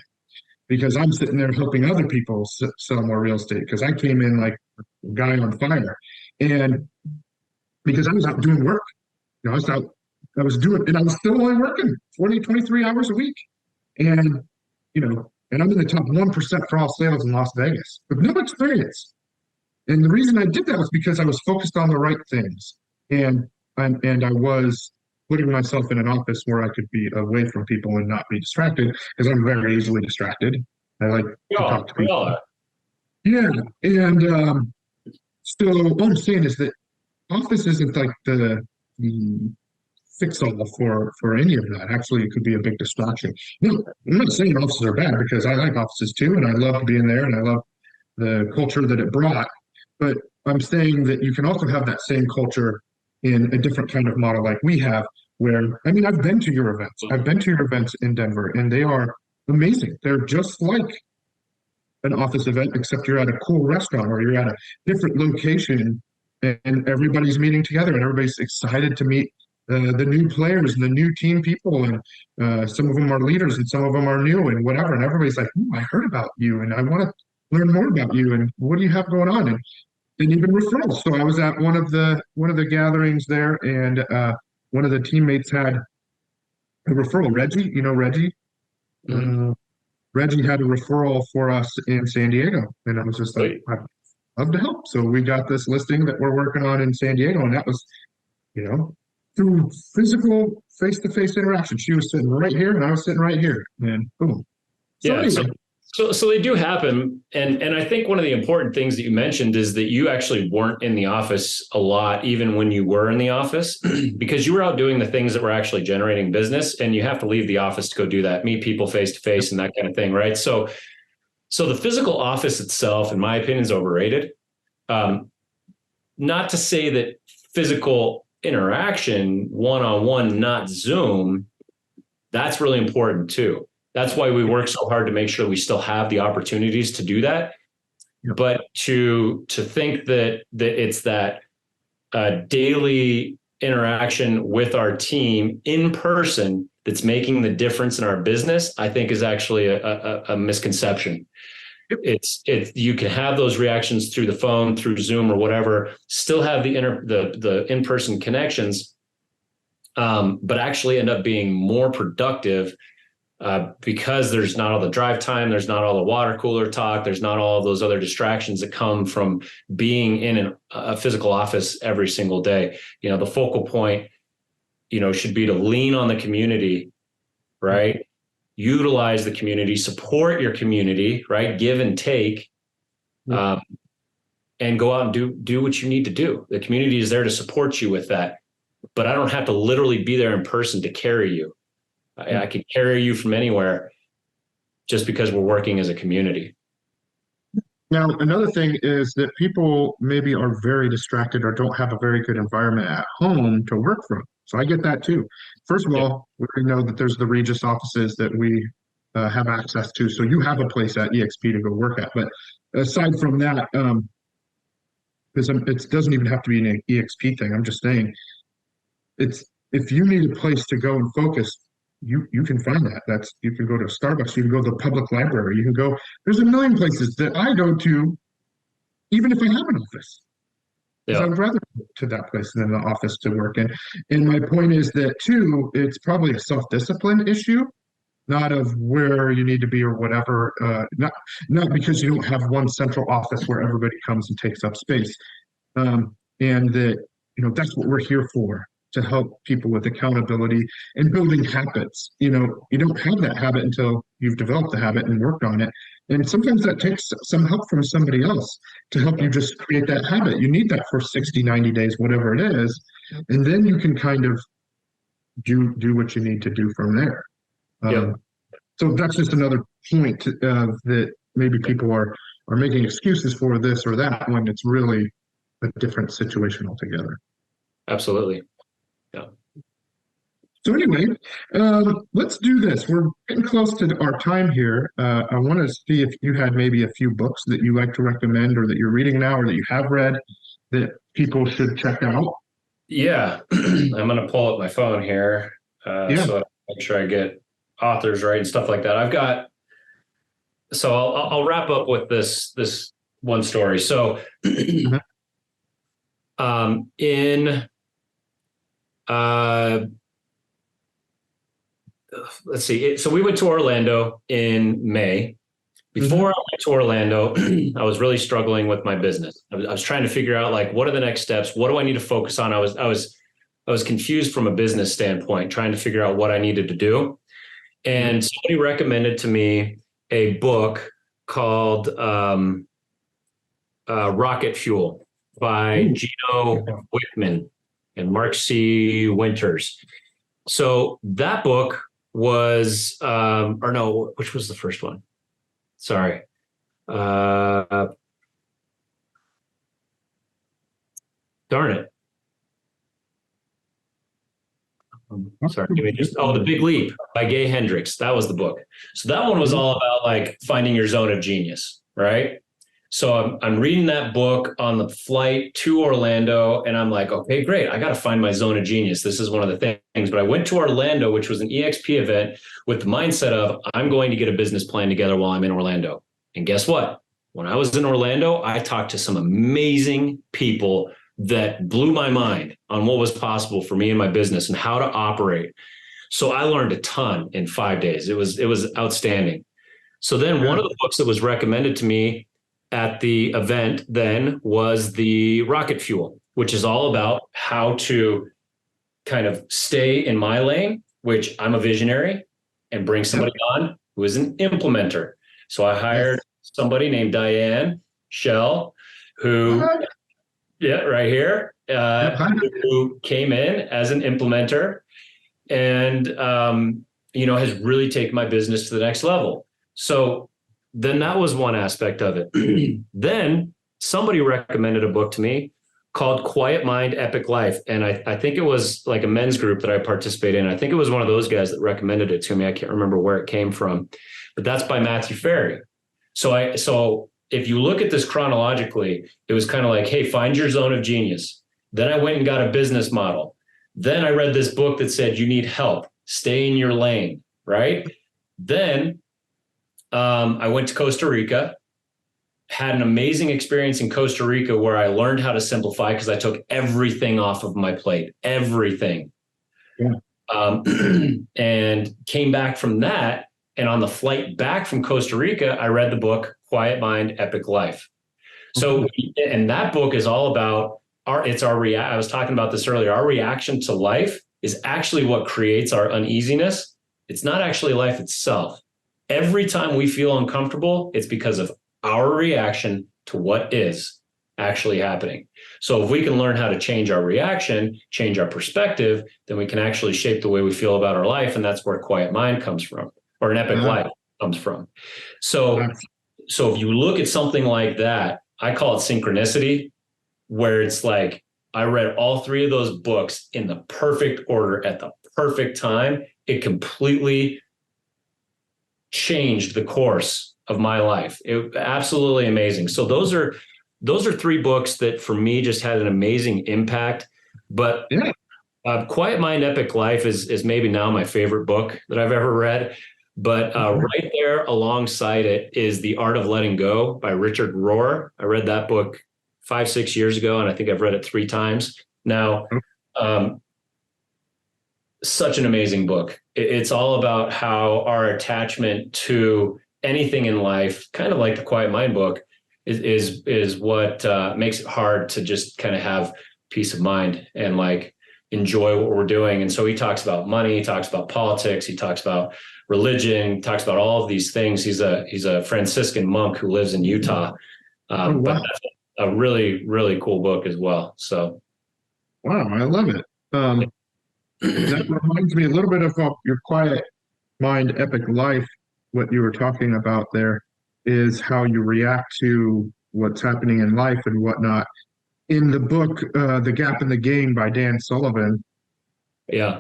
because I'm sitting there helping other people sell more real estate. Because I came in like guy on fire. And because I was out doing work, I was out, I was doing, and I was still only working 20, 23 hours a week. And, and I'm in the top 1% for all sales in Las Vegas with no experience. And the reason I did that was because I was focused on the right things. And I was putting myself in an office where I could be away from people and not be distracted because I'm very easily distracted. I like to talk to people. Yeah. And so what I'm saying is that office isn't like the fix all for any of that. Actually, it could be a big distraction. No, I'm not saying offices are bad because I like offices too, and I love being there and I love the culture that it brought. But I'm saying that you can also have that same culture in a different kind of model like we have, where, I mean, I've been to your events. I've been to your events in Denver, and they are amazing. They're just like an office event, except you're at a cool restaurant or you're at a different location and everybody's meeting together and everybody's excited to meet the new players and the new team people. And some of them are leaders and some of them are new and whatever. And everybody's like, I heard about you and I want to learn more about you. And what do you have going on? And even referrals. So I was at one of the gatherings there, and one of the teammates had a referral. Reggie, Reggie. Reggie had a referral for us in San Diego, and I was just like, I'd love to help. So we got this listing that we're working on in San Diego, and that was, through physical face-to-face interaction. She was sitting right here, and I was sitting right here, and boom. So anyway. So they do happen. And I think one of the important things that you mentioned is that you actually weren't in the office a lot, even when you were in the office, because you were out doing the things that were actually generating business, and you have to leave the office to go do that, meet people face to face and that kind of thing. Right. So the physical office itself, in my opinion, is overrated. Not to say that physical interaction, one-on-one, not Zoom, that's really important too. That's why we work so hard to make sure we still have the opportunities to do that. Yep. But to think that it's that daily interaction with our team in person that's making the difference in our business, I think is actually a misconception. Yep. It's you can have those reactions through the phone, through Zoom or whatever, still have the in-person connections, but actually end up being more productive. Because there's not all the drive time, there's not all the water cooler talk, there's not all of those other distractions that come from being in a physical office every single day. The focal point, should be to lean on the community, right? Utilize the community, support your community, right? Give and take, and go out and do what you need to do. The community is there to support you with that, but I don't have to literally be there in person to carry you. I could carry you from anywhere just because we're working as a community. Now, another thing is that people maybe are very distracted or don't have a very good environment at home to work from. So I get that too. First of all, we know that there's the Regis offices that we have access to. So you have a place at EXP to go work at. But aside from that, because it doesn't even have to be an EXP thing. I'm just saying, if you need a place to go and focus, you can find that. You can go to Starbucks, you can go to the public library, you can go, there's a million places that I go to, even if I have an office. Yeah. I'd rather go to that place than the office to work in. And my point is that too, it's probably a self-discipline issue, not of where you need to be or whatever, not because you don't have one central office where everybody comes and takes up space. And that, that's what we're here for, to help people with accountability and building habits. You don't have that habit until you've developed the habit and worked on it. And sometimes that takes some help from somebody else to help you just create that habit. You need that for 60, 90 days, whatever it is. And then you can kind of do what you need to do from there. So that's just another point that maybe people are making excuses for this or that when it's really a different situation altogether. Absolutely. Yeah. So anyway, let's do this. We're getting close to our time here. I want to see if you had maybe a few books that you like to recommend or that you're reading now or that you have read that people should check out. Yeah, I'm going to pull up my phone here so I make sure I get authors right and stuff like that. So I'll wrap up with this one story. So, in let's see. So we went to Orlando in May. Before I went to Orlando, I was really struggling with my business. I was trying to figure out like, what are the next steps? What do I need to focus on? I was confused from a business standpoint, trying to figure out what I needed to do. And somebody recommended to me a book called Rocket Fuel by Gino Wickman and Mark C. Winters. So that book was, or no, which was the first one? Sorry. Darn it. Sorry. The Big Leap by Gay Hendricks. That was the book. So that one was all about like finding your zone of genius, right? So I'm reading that book on the flight to Orlando, and I'm like, okay, great. I got to find my zone of genius. This is one of the things. But I went to Orlando, which was an EXP event, with the mindset of I'm going to get a business plan together while I'm in Orlando. And guess what? When I was in Orlando, I talked to some amazing people that blew my mind on what was possible for me and my business and how to operate. So I learned a ton in 5 days. It was outstanding. So then one of the books that was recommended to me at the event then was the Rocket Fuel, which is all about how to kind of stay in my lane, which I'm a visionary, and bring somebody on who is an implementer. So I hired somebody named Diane Shell, who, right here, who came in as an implementer and, has really taken my business to the next level. So then that was one aspect of it. Then somebody recommended a book to me called Quiet Mind, Epic Life. And I think it was like a men's group that I participated in. I think it was one of those guys that recommended it to me. I can't remember where it came from, but that's by Matthew Ferry. So if you look at this chronologically, it was kind of like, hey, find your zone of genius. Then I went and got a business model. Then I read this book that said you need help, stay in your lane, right? Then I went to Costa Rica, had an amazing experience in Costa Rica where I learned how to simplify because I took everything off of my plate, everything. Yeah. And came back from that. And on the flight back from Costa Rica, I read the book, Quiet Mind, Epic Life. So, and that book is all about I was talking about this earlier. Our reaction to life is actually what creates our uneasiness. It's not actually life itself. Every time we feel uncomfortable, it's because of our reaction to what is actually happening. So if we can learn how to change our reaction, change our perspective, then we can actually shape the way we feel about our life. And that's where Quiet Mind comes from, or an epic life comes from. So if you look at something like that, I call it synchronicity, where it's like, I read all three of those books in the perfect order at the perfect time. It completely changed the course of my life. It absolutely amazing. So those are three books that for me just had an amazing impact. But Quiet Mind, Epic Life is maybe now my favorite book that I've ever read. But right there alongside it is The Art of Letting Go by Richard Rohr. I read that book 5-6 years ago, and I think I've read it 3 times now. Such an amazing book. It's all about how our attachment to anything in life, kind of like the Quiet Mind book, is what makes it hard to just kind of have peace of mind and like enjoy what we're doing. And so he talks about money, he talks about politics, he talks about religion, he talks about all of these things. He's a Franciscan monk who lives in Utah. But that's a really, really cool book as well. So, wow, I love it. That reminds me a little bit of your Quiet Mind, Epic Life. What you were talking about there is how you react to what's happening in life and whatnot. In the book, The Gap in the Gain by Dan Sullivan. Yeah.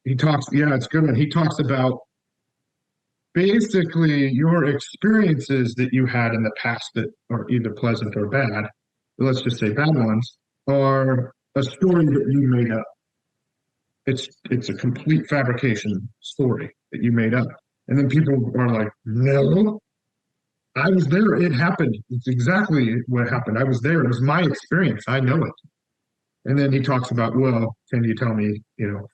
He talks, it's good one. He talks about basically your experiences that you had in the past that are either pleasant or bad, let's just say bad ones, are a story that you made up. It's a complete fabrication story that you made up. And then people are like, no, I was there. It happened. It's exactly what happened. I was there. It was my experience. I know it. And then he talks about, well, can you tell me,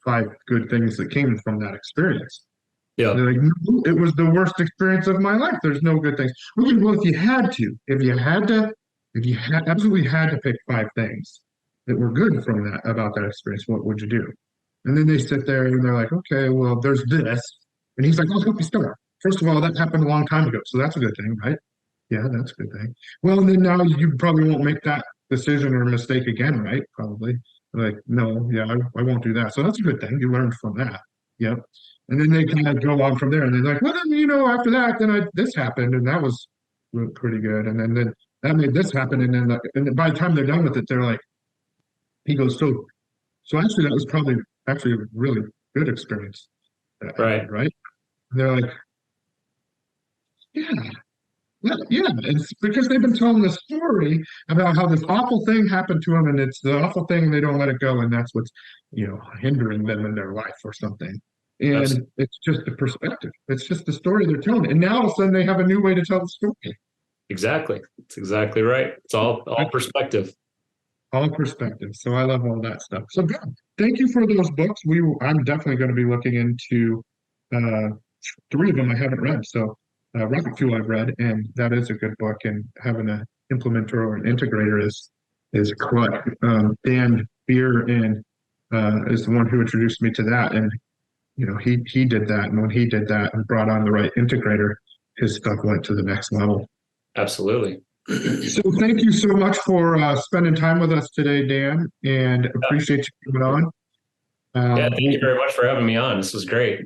5 good things that came from that experience? Yeah. They're like, no, it was the worst experience of my life. There's no good things. Well, if you had absolutely had to pick 5 things that were good from that about that experience, what would you do? And then they sit there and they're like, okay, well, there's this. And he's like, I'll help you start. First of all, that happened a long time ago, so that's a good thing, right? Yeah, that's a good thing. Well, and then now you probably won't make that decision or mistake again, right? Probably. Like, no, yeah, I won't do that. So that's a good thing. You learned from that. Yep. And then they kind of go on from there. And they're like, well, then, after that, then this happened, and that was pretty good. And then that made this happen. And then by the time they're done with it, they're like, he goes, so actually, that was probably actually a really good experience that Right. happened, right? And they're like, yeah, yeah, it's because they've been telling the story about how this awful thing happened to them, and it's the awful thing, and they don't let it go, and that's what's, hindering them in their life or something. That's And it's just the perspective. It's just the story they're telling. And now all of a sudden they have a new way to tell the story. exactly. It's exactly right. It's all perspective. All perspective. So I love all that stuff. So good. Thank you for those books. I'm definitely going to be looking into uh, 3 of them I haven't read. So Rocket Fuel I've read, and that is a good book. And having an implementer or an integrator is clutch. Dan Beer and is the one who introduced me to that, and he did that, and when he did that and brought on the right integrator, his stuff went to the next level. Absolutely. So thank you so much for spending time with us today, Dan, and appreciate you coming on. Yeah, thank you very much for having me on. This was great.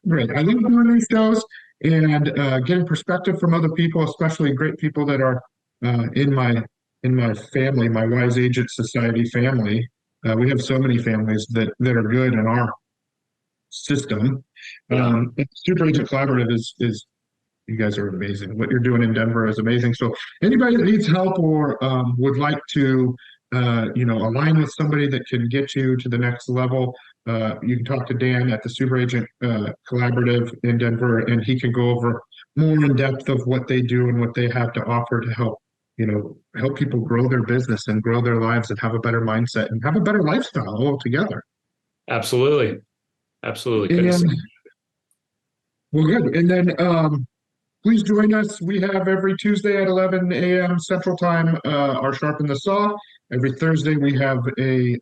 Great. I love doing these shows and getting perspective from other people, especially great people that are in my family, my Wise Agent Society family. We have so many families that are good in our system. Yeah. Super Agent Collaborative is you guys are amazing. What you're doing in Denver is amazing. So anybody that needs help or would like to align with somebody that can get you to the next level, you can talk to Dan at the Super Agent Collaborative in Denver, and he can go over more in depth of what they do and what they have to offer to help people grow their business and grow their lives and have a better mindset and have a better lifestyle altogether. Absolutely. Absolutely. Couldn't say. And well, good. And then please join us. We have every Tuesday at 11 a.m. Central Time our Sharpen the Saw. Every Thursday we have a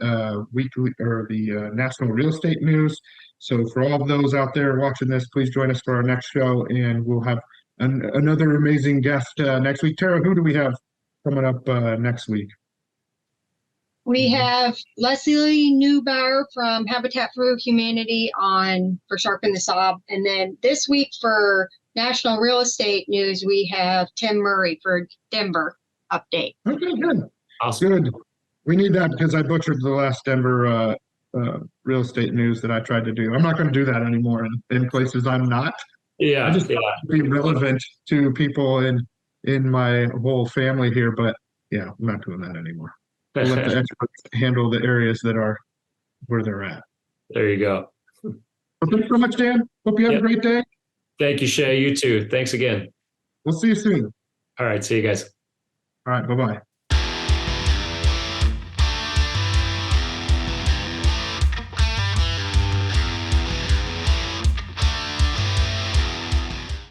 weekly or the national real estate news. So for all of those out there watching this, please join us for our next show, and we'll have another amazing guest next week. Tara, who do we have coming up next week? We have Leslie Neubauer from Habitat for Humanity for Sharpen the Saw. And then this week for National Real Estate News, we have Tim Murray for Denver update. Okay, good. Awesome. Good. We need that because I butchered the last Denver real estate news that I tried to do. I'm not going to do that anymore in places I'm not. Yeah. I just want to be relevant to people in my whole family here, but yeah, I'm not doing that anymore. We'll let the experts handle the areas that are where they're at. There you go. Well, thanks so much, Dan. Hope you have a great day. Thank you, Shay. You too. Thanks again. We'll see you soon. All right. See you guys. All right. Bye-bye.